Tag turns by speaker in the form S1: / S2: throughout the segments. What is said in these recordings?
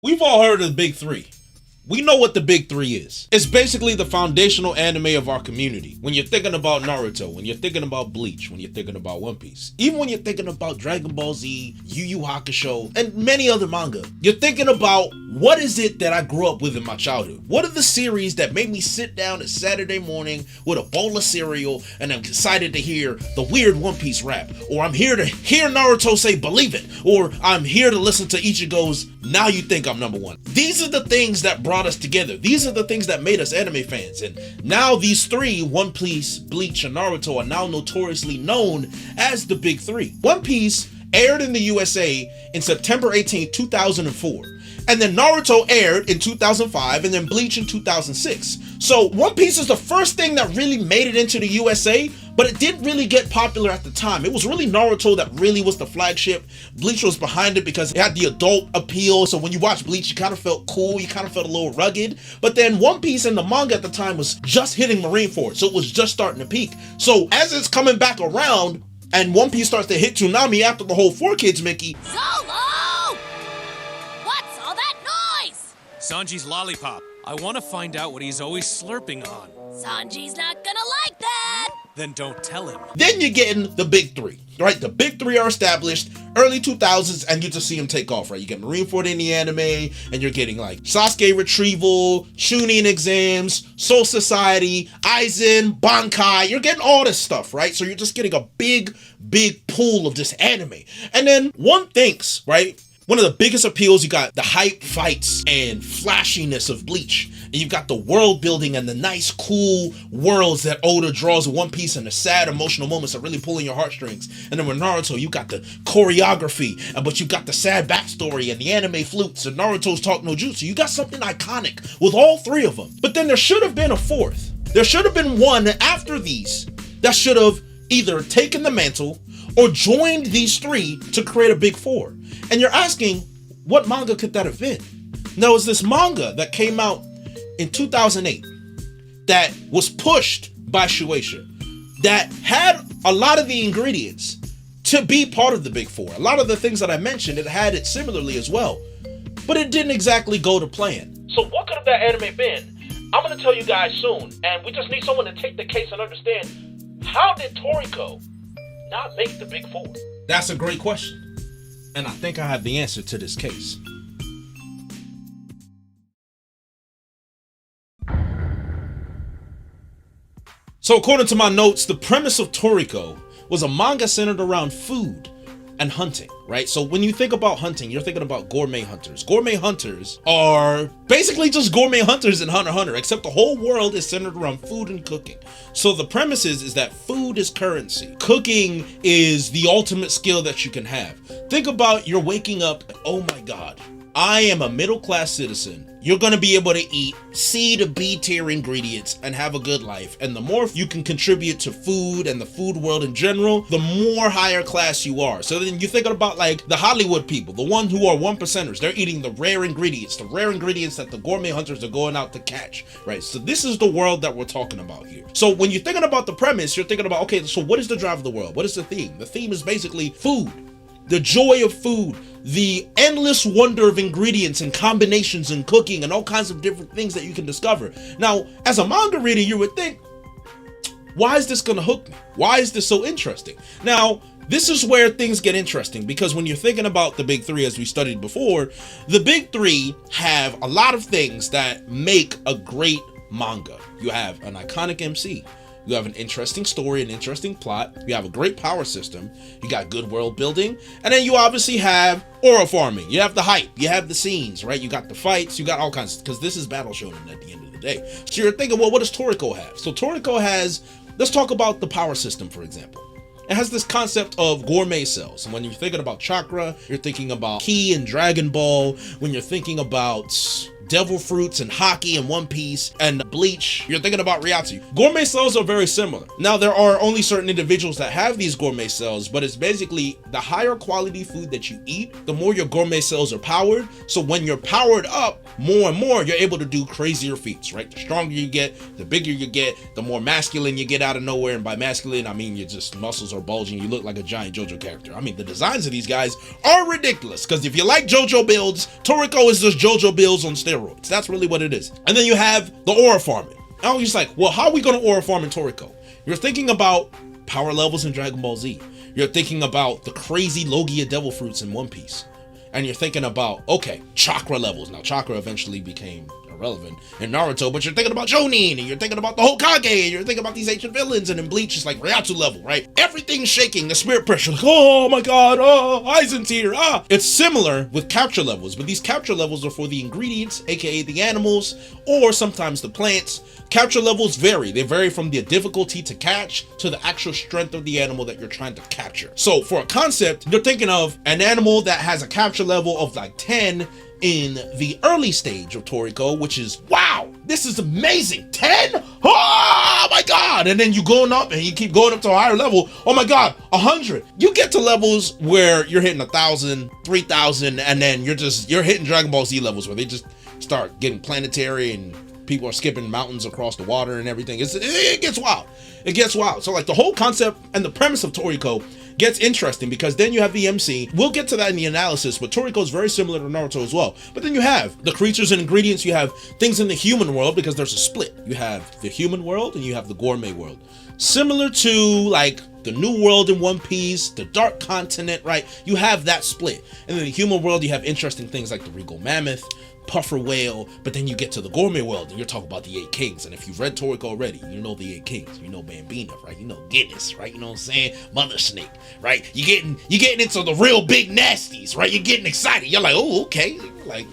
S1: We've all heard of the big three. We know what the big three is. It's basically the foundational anime of our community. When you're thinking about Naruto, when you're thinking about Bleach, when you're thinking about One Piece, even when you're thinking about Dragon Ball Z, Yu Yu Hakusho, and many other manga, you're thinking about what is it that I grew up with in my childhood? What are the series that made me sit down at Saturday morning with a bowl of cereal and I'm excited to hear the weird One Piece rap? Or I'm here to hear Naruto say believe it. Or I'm here to listen to Ichigo's Now You Think I'm Number One. These are the things that brought us together. These are the things that made us anime fans. And now these three, One Piece, Bleach, and Naruto, are now notoriously known as the big three. One Piece aired in the USA in September 18, 2004. And then Naruto aired in 2005, and then Bleach in 2006. So One Piece is the first thing that really made it into the USA, but it didn't really get popular at the time. It was really Naruto that really was the flagship. Bleach was behind it because it had the adult appeal. So when you watch Bleach, you kind of felt cool, you kind of felt a little rugged. But then One Piece and the manga at the time was just hitting Marineford, so it was just starting to peak. So as it's coming back around, and One Piece starts to hit Toonami after the whole 4Kids Mickey.
S2: Zolo! What's all that noise?
S3: Sanji's lollipop. I want to find out what he's always slurping on.
S2: Sanji's not gonna like that!
S3: Then don't tell him.
S1: Then you're getting the big three, right? The big three are established early 2000s, and you just see them take off, right? You get Marineford in the anime, and you're getting like Sasuke Retrieval, Chunin Exams, Soul Society, Aizen, Bankai. You're getting all this stuff, right? So you're just getting a big pool of this anime. And then one thinks, right? One of the biggest appeals, you got the hype fights and flashiness of Bleach. And you've got the world building and the nice, cool worlds that Oda draws in One Piece and the sad, emotional moments that really pull in your heartstrings. And then with Naruto, you got the choreography, but you got the sad backstory and the anime flutes and Naruto's talk no jutsu. You got something iconic with all three of them. But then there should have been a fourth. There should have been one after these that should have either taken the mantle or joined these three to create a big four. And you're asking, what manga could that have been? Now, it's this manga that came out in 2008 that was pushed by Shueisha that had a lot of the ingredients to be part of the big four. A lot of the things that I mentioned, it had it similarly as well, but it didn't exactly go to plan. So what could have that anime been? I'm going to tell you guys soon, and we just need someone to take the case and understand, how did Toriko not make the big four? That's a great question. And I think I have the answer to this case. So according to my notes, the premise of Toriko was a manga centered around food and hunting, right? So when you think about hunting, you're thinking about gourmet hunters. Gourmet hunters are basically just gourmet hunters in Hunter x Hunter, except the whole world is centered around food and cooking. So the premise is that food is currency. Cooking is the ultimate skill that you can have. Think about you're waking up, oh my God, I am a middle-class citizen. You're going to be able to eat C to B tier ingredients and have a good life. And the more you can contribute to food and the food world in general, the more higher class you are. So then you're thinking about like the Hollywood people, the one who are one percenters. They're eating the rare ingredients that the gourmet hunters are going out to catch, right? So this is the world that we're talking about here. So when you're thinking about the premise, you're thinking about, okay, so what is the drive of the world? What is the theme? The theme is basically food. The joy of food, the endless wonder of ingredients and combinations and cooking and all kinds of different things that you can discover. Now, as a manga reader, you would think, why is this gonna hook me? Why is this so interesting? Now, this is where things get interesting, because when you're thinking about the big three, as we studied before, the big three have a lot of things that make a great manga. You have an iconic MC. You have an interesting story, an interesting plot. You have a great power system. You got good world building. And then you obviously have aura farming. You have the hype. You have the scenes, right? You got the fights. You got all kinds, because this is battle shonen at the end of the day. So you're thinking, well, what does Toriko have? So Toriko has, let's talk about the power system, for example. It has this concept of gourmet cells. And when you're thinking about chakra, you're thinking about ki and Dragon Ball. When you're thinking about devil fruits and hockey and One Piece and Bleach, you're thinking about Ryatsu. Gourmet cells are very similar. Now, there are only certain individuals that have these gourmet cells, but it's basically the higher quality food that you eat, the more your gourmet cells are powered. So when you're powered up, more and more, you're able to do crazier feats, right? The stronger you get, the bigger you get, the more masculine you get out of nowhere. And by masculine, I mean your just muscles are bulging. You look like a giant JoJo character. I mean, the designs of these guys are ridiculous, because if you like JoJo builds, Toriko is just JoJo builds on steroids. That's really what it is. And then you have the aura farming. Now you're just like, well, how are we going to aura farm in Toriko? You're thinking about power levels in Dragon Ball Z. You're thinking about the crazy Logia devil fruits in One Piece. And you're thinking about, okay, chakra levels. Now, chakra eventually became irrelevant in Naruto, but you're thinking about Jonin, and you're thinking about the Hokage, and you're thinking about these ancient villains, and in Bleach, it's like Ryatsu level, right? Everything's shaking, the spirit pressure, like, oh my god, oh, Aizen's here, ah! It's similar with capture levels, but these capture levels are for the ingredients, aka the animals, or sometimes the plants. Capture levels vary. They vary from the difficulty to catch to the actual strength of the animal that you're trying to capture. So for a concept, you're thinking of an animal that has a capture level of like 10 in the early stage of Toriko, which is, wow, this is amazing. 10? Oh my god. And then you going up and you keep going up to a higher level. Oh my god, 100. You get to levels where you're hitting 1,000, 3,000, and then you're hitting Dragon Ball Z levels where they just start getting planetary and people are skipping mountains across the water and everything. It gets wild. It gets wild. So like the whole concept and the premise of Toriko gets interesting, because then you have the MC. We'll get to that in the analysis, but Toriko is very similar to Naruto as well. But then you have the creatures and ingredients. You have things in the human world, because there's a split. You have the human world and you have the gourmet world. Similar to like the New World in One Piece, the Dark Continent, right? You have that split. And in the human world, you have interesting things like the Regal Mammoth, Puffer Whale, but then you get to the gourmet world and you're talking about the 8 Kings. And if you've read Toriko already, you know the 8 Kings. You know Bambina, right? You know Guinness, right? You know what I'm saying? Mother Snake, right? You're getting into the real big nasties, right? You're getting excited. You're like, oh, okay. You're like,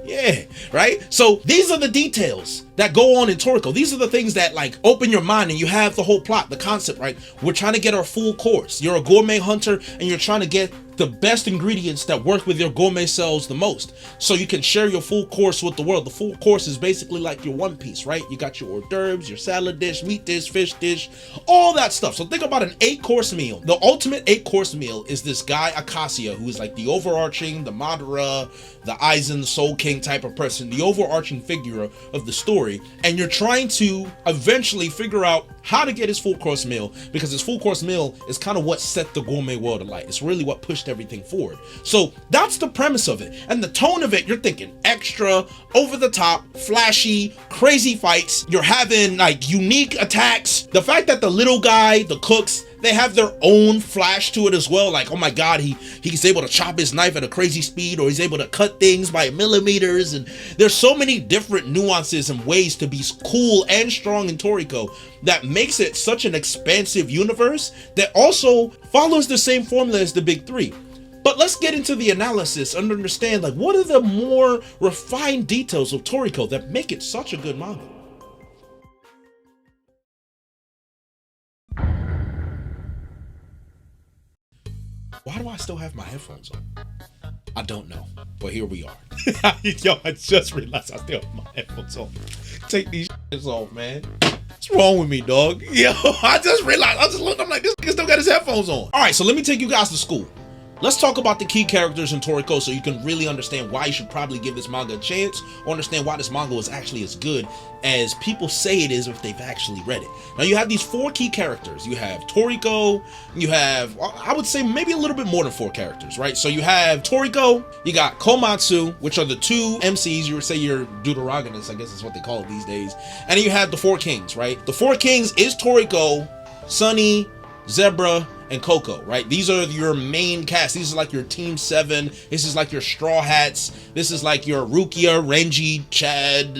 S1: yeah, right? So these are the details that go on in Toriko. These are the things that like open your mind, and you have the whole plot, the concept, right? We're trying to get our full course. You're a gourmet hunter and you're trying to get the best ingredients that work with your gourmet cells the most, so you can share your full course with the world. The full course is basically like your One Piece, right? You got your hors d'oeuvres, your salad dish, meat dish, fish dish, all that stuff. So think about an 8-course meal. The ultimate 8-course meal is this guy Acacia, who is like the overarching, the Madara, the Aizen, the Soul King type of person, the overarching figure of the story. And you're trying to eventually figure out how to get his full course meal, because his full course meal is kind of what set the gourmet world alight. It's really what pushed everything forward. So that's the premise of it. And the tone of it, you're thinking extra, over the top, flashy, crazy fights. You're having like unique attacks. The fact that the little guy, the cooks, they have their own flash to it as well. Like, oh my god, he's able to chop his knife at a crazy speed, or he's able to cut things by millimeters. And there's so many different nuances and ways to be cool and strong in Toriko that makes it such an expansive universe that also follows the same formula as the big three. But let's get into the analysis and understand, like, what are the more refined details of Toriko that make it such a good manga? Why do I still have my headphones on? I don't know, but here we are. Yo, I just realized I still have my headphones on. Take these shits off, man. What's wrong with me, dog? Yo, I just realized. I just looked, I'm like, this nigga still got his headphones on. All right, so let me take you guys to school. Let's talk about the key characters in Toriko so you can really understand why you should probably give this manga a chance, or understand why this manga is actually as good as people say it is if they've actually read it. Now you have these 4 key characters. You have Toriko, you have, I would say maybe a little bit more than 4 characters, right? So you have Toriko, you got Komatsu, which are the 2 MCs, you would say you're deuterogonists, I guess is what they call it these days. And then you have the 4 Kings, right? The 4 Kings is Toriko, Sunny, Zebra, and Coco, right? These are your main cast. These are like your Team 7. This is like your Straw Hats. This is like your Rukia, Renji, Chad,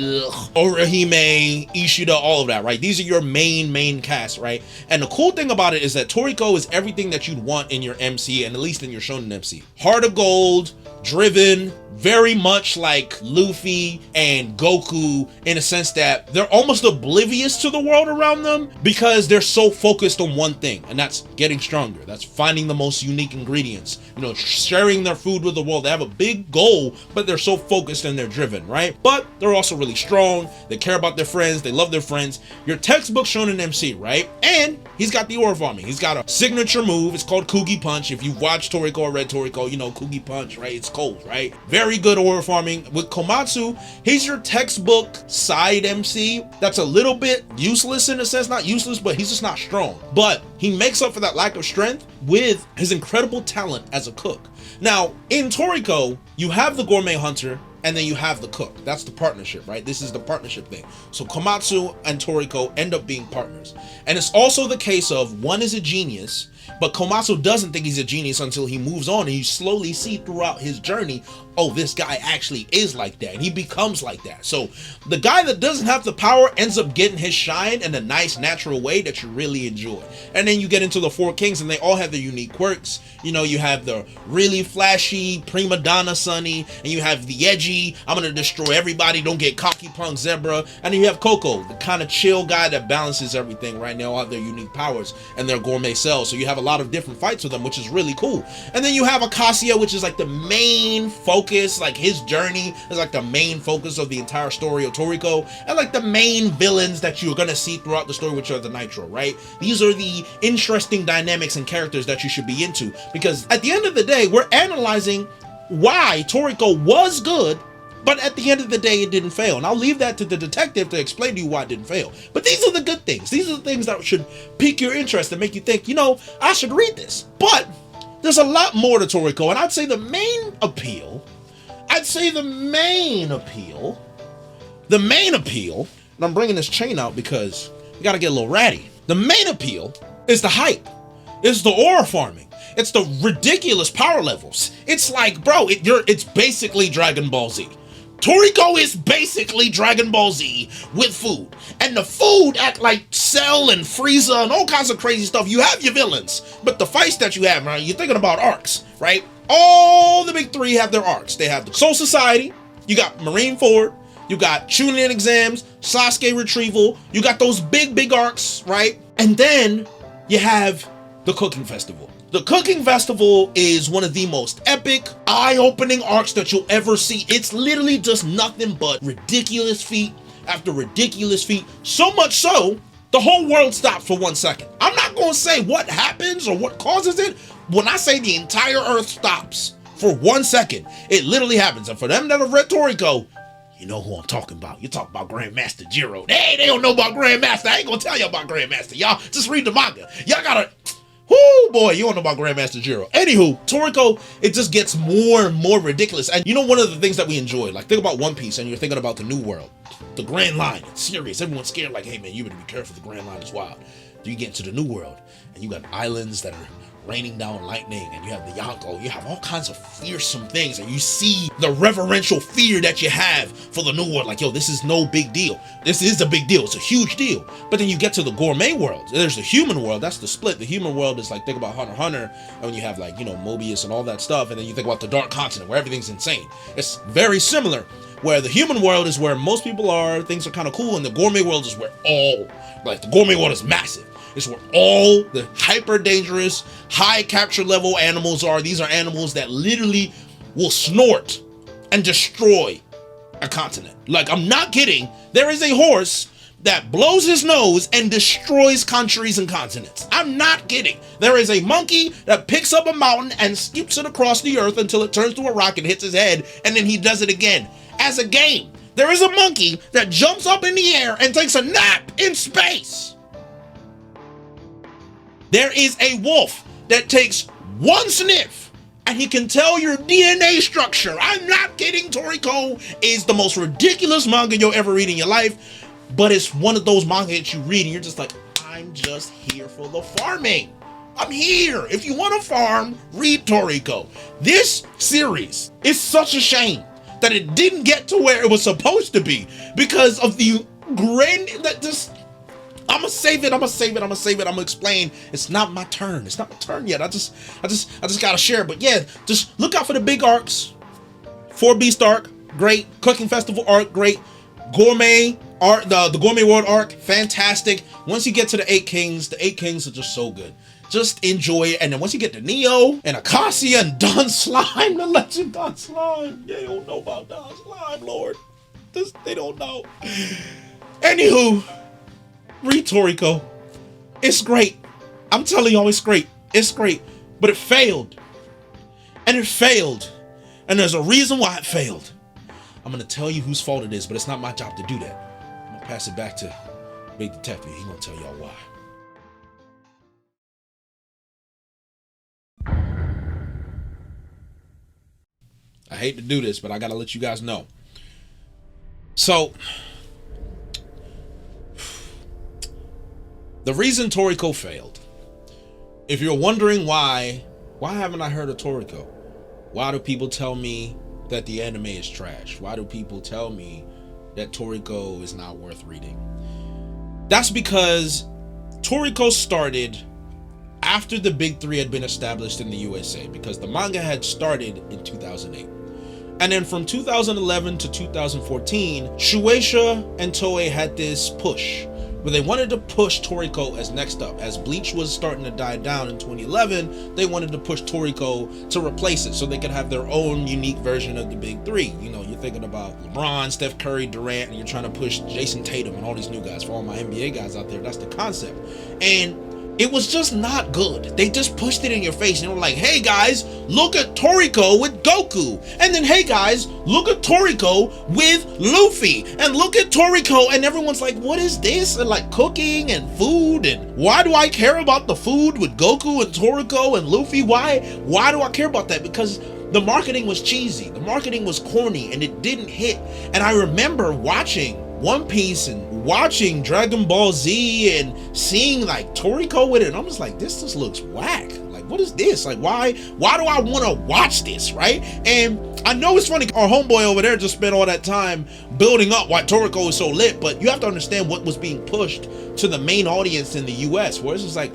S1: Orihime, Ishida, all of that, right? These are your main cast, right? And the cool thing about it is that Toriko is everything that you'd want in your MC, and at least in your shonen MC. Heart of gold, driven, very much like Luffy and Goku, in a sense that they're almost oblivious to the world around them because they're so focused on one thing, and that's getting stronger. That's finding the most unique ingredients, you know, sharing their food with the world. They have a big goal, but they're so focused and they're driven, right? But they're also really strong. They care about their friends. They love their friends. Your textbook shonen MC, right? And he's got the aura farming. He's got a signature move. It's called Kugi Punch. If you've watched Toriko or read Toriko, you know Kugi Punch, right? It's cold, right? Very very good ore farming. With Komatsu, he's your textbook side MC that's a little bit useless in a sense. Not useless, but he's just not strong. But he makes up for that lack of strength with his incredible talent as a cook. Now, in Toriko, you have the gourmet hunter, and then you have the cook. That's the partnership, right? This is the partnership thing. So Komatsu and Toriko end up being partners. And it's also the case of one is a genius, but Komatsu doesn't think he's a genius until he moves on, and you slowly see throughout his journey, oh, this guy actually is like that, and he becomes like that. So the guy that doesn't have the power ends up getting his shine in a nice, natural way that you really enjoy. And then you get into the four kings, and they all have their unique quirks. You know, you have the really flashy prima donna Sunny, and you have the edgy, I'm gonna destroy everybody, don't get cocky punk Zebra, and then you have Coco, the kind of chill guy that balances everything, right? Now all have their unique powers and their gourmet cells, so you have a lot of different fights with them, which is really cool. And then you have Acacia, which is like the main focus, like his journey is like the main focus of the entire story of Toriko, and like the main villains that you're gonna see throughout the story, which are the Nitro, right? These are the interesting dynamics and characters that you should be into, because at the end of the day, we're analyzing why Toriko was good, but at the end of the day, it didn't fail. And I'll leave that to the detective to explain to you why it didn't fail. But these are the good things. These are the things that should pique your interest and make you think, you know, I should read this. But there's a lot more to Toriko, and I'd say the main appeal, and I'm bringing this chain out because we gotta get a little ratty. The main appeal is the hype. It's the ore farming. It's the ridiculous power levels. It's like, bro, it's basically Dragon Ball Z. Toriko is basically Dragon Ball Z with food. And the food act like Cell and Frieza and all kinds of crazy stuff. You have your villains, but the fights that you have, right, you're thinking about arcs, right? All the big three have their arcs. They have the Soul Society, you got Marine Ford, you got Chunin exams, Sasuke retrieval, you got those big arcs, right? And then you have the Cooking Festival. The Cooking Festival is one of the most epic, eye-opening arcs that you'll ever see. It's literally just nothing but ridiculous feat after ridiculous feat. So much so, the whole world stopped for 1 second. I'm not gonna say what happens or what causes it. When I say the entire earth stops for 1 second, it literally happens. And for them that have read Toriko, you know who I'm talking about. You talk about Grandmaster Jiro. Hey, they don't know about Grandmaster. I ain't gonna tell you about Grandmaster. Y'all just read the manga. Y'all gotta... Whoo, boy, you don't know about Grandmaster Jiro. Anywho, Toriko, it just gets more and more ridiculous. And you know, one of the things that we enjoy, like think about One Piece and you're thinking about the New World. The Grand Line, it's serious. Everyone's scared, like, hey man, you better be careful, the Grand Line is wild. Then you get into the New World and you got islands that are raining down lightning, and you have the Yonko, you have all kinds of fearsome things, and you see the reverential fear that you have for the New World, like, yo, this is no big deal. This is a big deal, it's a huge deal. But then you get to the gourmet world, there's the human world, that's the split. The human world is like, think about Hunter x Hunter, and when you have like, you know, Mobius and all that stuff, and then you think about the Dark Continent, where everything's insane. It's very similar, where the human world is where most people are, things are kind of cool, and the gourmet world is where all, like, the gourmet world is massive. It's where all the hyper dangerous, high capture level animals are. These are animals that literally will snort and destroy a continent. Like, I'm not kidding. There is a horse that blows his nose and destroys countries and continents. I'm not kidding. There is a monkey that picks up a mountain and skips it across the earth until it turns to a rock and hits his head, and then he does it again. As a game, there is a monkey that jumps up in the air and takes a nap in space. There is a wolf that takes one sniff and he can tell your DNA structure. I'm not kidding. Toriko is the most ridiculous manga you'll ever read in your life, but it's one of those manga that you read and you're just like, I'm just here for the farming. I'm here. If you want to farm, read Toriko. This series is such a shame that it didn't get to where it was supposed to be because of the I'm gonna save it. I'm gonna explain. It's not my turn. It's not my turn yet. I just gotta share. But yeah, just look out for the big arcs. 4 Beast arc, great. Cooking Festival arc, great. Gourmet arc, the Gourmet World arc, fantastic. Once you get to the 8 Kings are just so good. Just enjoy it. And then once you get to Neo and Acacia and Don Slime, the legend Don Slime. They don't know about Don Slime, Lord. They don't know. Anywho, read Toriko. It's great. I'm telling y'all, it's great. It's great. But it failed. And it failed And there's a reason why it failed. I'm gonna tell you whose fault it is, but it's not my job to do that. I'm gonna pass it back to Big Detective. He's gonna tell y'all why. I hate to do this, but I gotta let you guys know. So, the reason Toriko failed, if you're wondering why haven't I heard of Toriko? Why do people tell me that the anime is trash? Why do people tell me that Toriko is not worth reading? That's because Toriko started after the big three had been established in the USA, because the manga had started in 2008. And then from 2011 to 2014, Shueisha and Toei had this push where they wanted to push Toriko as next up. As Bleach was starting to die down in 2011, they wanted to push Toriko to replace it so they could have their own unique version of the big three. You know, you're thinking about LeBron, Steph Curry, Durant, and you're trying to push Jason Tatum and all these new guys. For all my NBA guys out there, that's the concept. And it was just not good. They just pushed it in your face and they were like, hey guys, look at Toriko with Goku. And then, hey guys, look at Toriko with Luffy. And look at Toriko, and everyone's like, what is this? And like cooking and food, and why do I care about the food with Goku and Toriko and Luffy? Why do I care about that? Because the marketing was cheesy. The marketing was corny and it didn't hit. And I remember watching One Piece and watching Dragon Ball Z and seeing like Toriko with it, and I'm just like, this just looks whack. Like, what is this? Like, why do I want to watch this, right? And I know it's funny, our homeboy over there just spent all that time building up why Toriko is so lit, but you have to understand what was being pushed to the main audience in the US, where it's just like,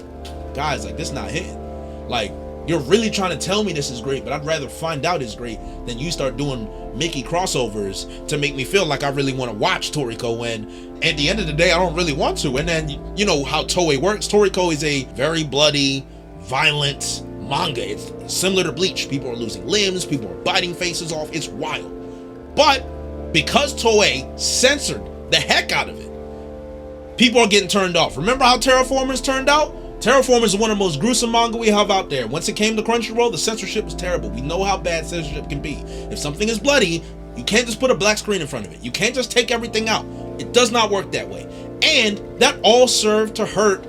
S1: guys, like, this not hitting. Like, you're really trying to tell me this is great, but I'd rather find out it's great than you start doing Mickey crossovers to make me feel like I really want to watch Toriko, when at the end of the day, I don't really want to. And then, you know how Toei works. Toriko is a very bloody, violent manga. It's similar to Bleach. People are losing limbs, people are biting faces off. It's wild. But because Toei censored the heck out of it, people are getting turned off. Remember how Terraformers turned out? Terraformers is one of the most gruesome manga we have out there. Once it came to Crunchyroll, the censorship was terrible. We know how bad censorship can be. If something is bloody, you can't just put a black screen in front of it. You can't just take everything out. It does not work that way. And that all served to hurt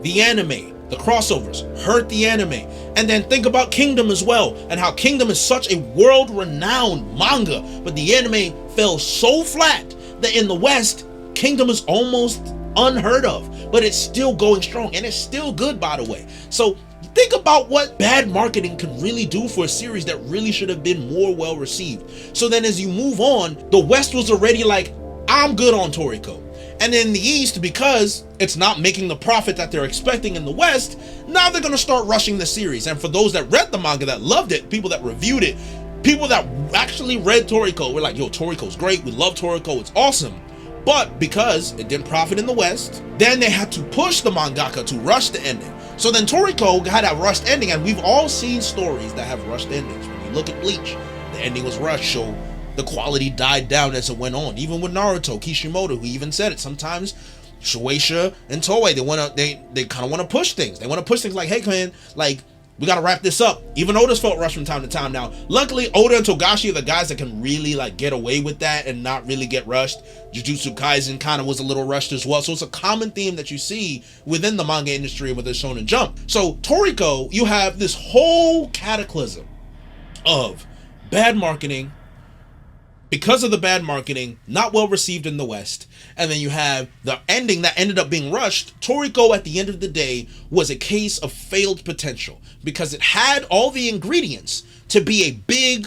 S1: the anime. The crossovers hurt the anime. And then think about Kingdom as well, and how Kingdom is such a world-renowned manga, but the anime fell so flat that in the West, Kingdom is almost unheard of, but it's still going strong, and it's still good, by the way. So think about what bad marketing can really do for a series that really should have been more well received. So then as you move on, the West was already like, I'm good on Toriko. And in the East, because it's not making the profit that they're expecting in the West, now they're going to start rushing the series. And for those that read the manga, that loved it, people that reviewed it, people that actually read Toriko, were like, yo, Toriko's great, we love Toriko, it's awesome. But because it didn't profit in the West, then they had to push the mangaka to rush the ending. So then Toriko had a rushed ending, and we've all seen stories that have rushed endings. When you look at Bleach, the ending was rushed, so the quality died down as it went on. Even with Naruto, Kishimoto, who even said it, sometimes Shueisha and Toei, they kind of want to push things. They want to push things like, hey man, like, we gotta wrap this up. Even Oda's felt rushed from time to time. Now, luckily, Oda and Togashi are the guys that can really like get away with that and not really get rushed. Jujutsu Kaisen kind of was a little rushed as well. So it's a common theme that you see within the manga industry and with the Shonen Jump. So Toriko, you have this whole cataclysm of bad marketing. Because of the bad marketing, not well received in the West, and then you have the ending that ended up being rushed. Toriko, at the end of the day, was a case of failed potential because it had all the ingredients to be a big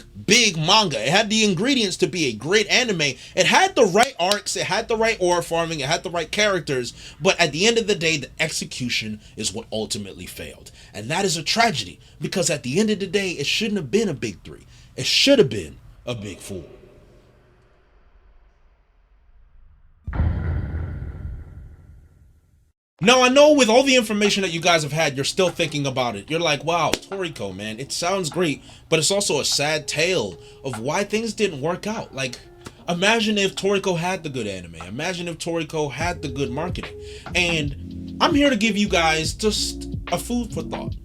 S1: manga. It had the ingredients to be a great anime. It had the right arcs, it had the right ore farming, it had the right characters, but at the end of the day, the execution is what ultimately failed. And that is a tragedy, because at the end of the day, it shouldn't have been a big three. It should have been a big four. Now, I know with all the information that you guys have had, you're still thinking about it. You're like, wow, Toriko, man, it sounds great, but it's also a sad tale of why things didn't work out. Like, imagine if Toriko had the good anime. Imagine if Toriko had the good marketing. And I'm here to give you guys just a food for thought.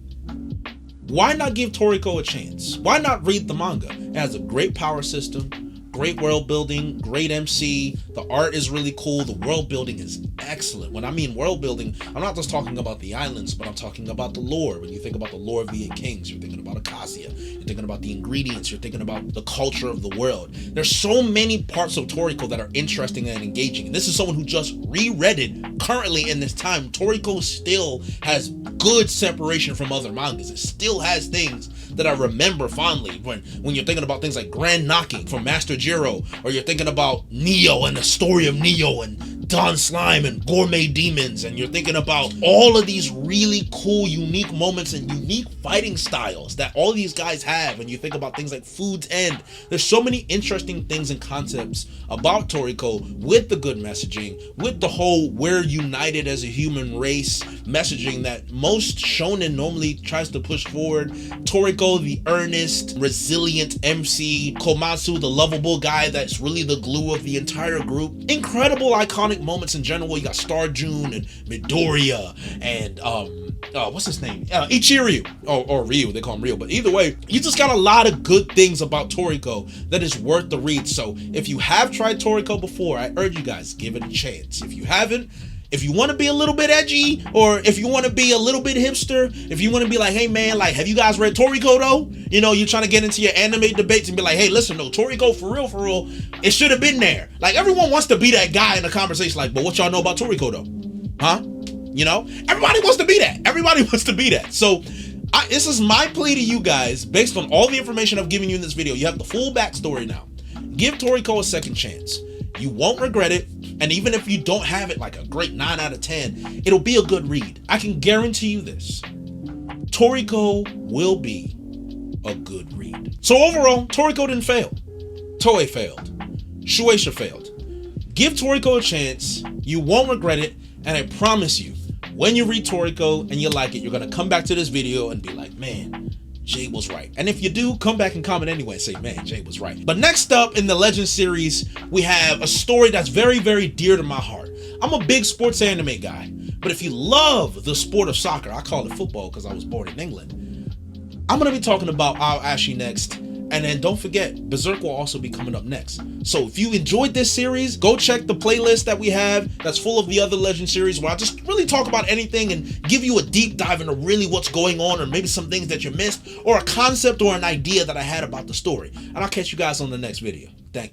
S1: Why not give Toriko a chance? Why not read the manga? It has a great power system, great world building, great MC. The art is really cool. The world building is excellent. When I mean world building, I'm not just talking about the islands, but I'm talking about the lore. When you think about the lore of the Eight Kings, you're thinking about Acacia. You're thinking about the ingredients. You're thinking about the culture of the world. There's so many parts of Toriko that are interesting and engaging. And this is someone who just reread it currently in this time. Toriko still has good separation from other mangas. It still has things that I remember fondly when you're thinking about things like Grand Knocking from Master Jiro, or you're thinking about Neo and the story of Neo and Don Slime and Gourmet Demons, and you're thinking about all of these really cool, unique moments and unique fighting styles that all these guys have, and you think about things like Food's End. There's so many interesting things and concepts about Toriko with the good messaging, with the whole we're united as a human race messaging that most shonen normally tries to push forward. Toriko, the earnest, resilient MC, Komatsu, the lovable guy that's really the glue of the entire group. Incredible iconic moments in general. You got Star June and Midoriya and what's his name? Ichiryu or Ryu. They call him Ryu, but either way, you just got a lot of good things about Toriko that is worth the read. So if you have tried Toriko before, I urge you guys, give it a chance. If you haven't, if you want to be a little bit edgy, or if you want to be a little bit hipster, if you want to be like, hey man, like, have you guys read Toriko though? You know, you're trying to get into your anime debates and be like, hey, listen, no, Toriko for real, it should have been there. Like, everyone wants to be that guy in the conversation, like, but what y'all know about Toriko though? Huh? You know, everybody wants to be that. Everybody wants to be that. So this is my plea to you guys, based on all the information I've given you in this video. You have the full backstory now. Give Toriko a second chance. You won't regret it. And even if you don't have it like a great 9 out of 10, it'll be a good read. I can guarantee you this. Toriko will be a good read. So overall, Toriko didn't fail. Toei failed. Shueisha failed. Give Toriko a chance. You won't regret it. And I promise you, when you read Toriko and you like it, you're going to come back to this video and be like, man, Jay was right. And if you do, come back and comment anyway and say, man, Jay was right. But next up in the Legend series, we have a story that's very, very dear to my heart. I'm a big sports anime guy, but if you love the sport of soccer, I call it football because I was born in England, I'm going to be talking about Aoashi next. And then don't forget, Berserk will also be coming up next. So if you enjoyed this series, go check the playlist that we have that's full of the other Legend series, where I just really talk about anything and give you a deep dive into really what's going on, or maybe some things that you missed, or a concept or an idea that I had about the story. And I'll catch you guys on the next video. Thank you.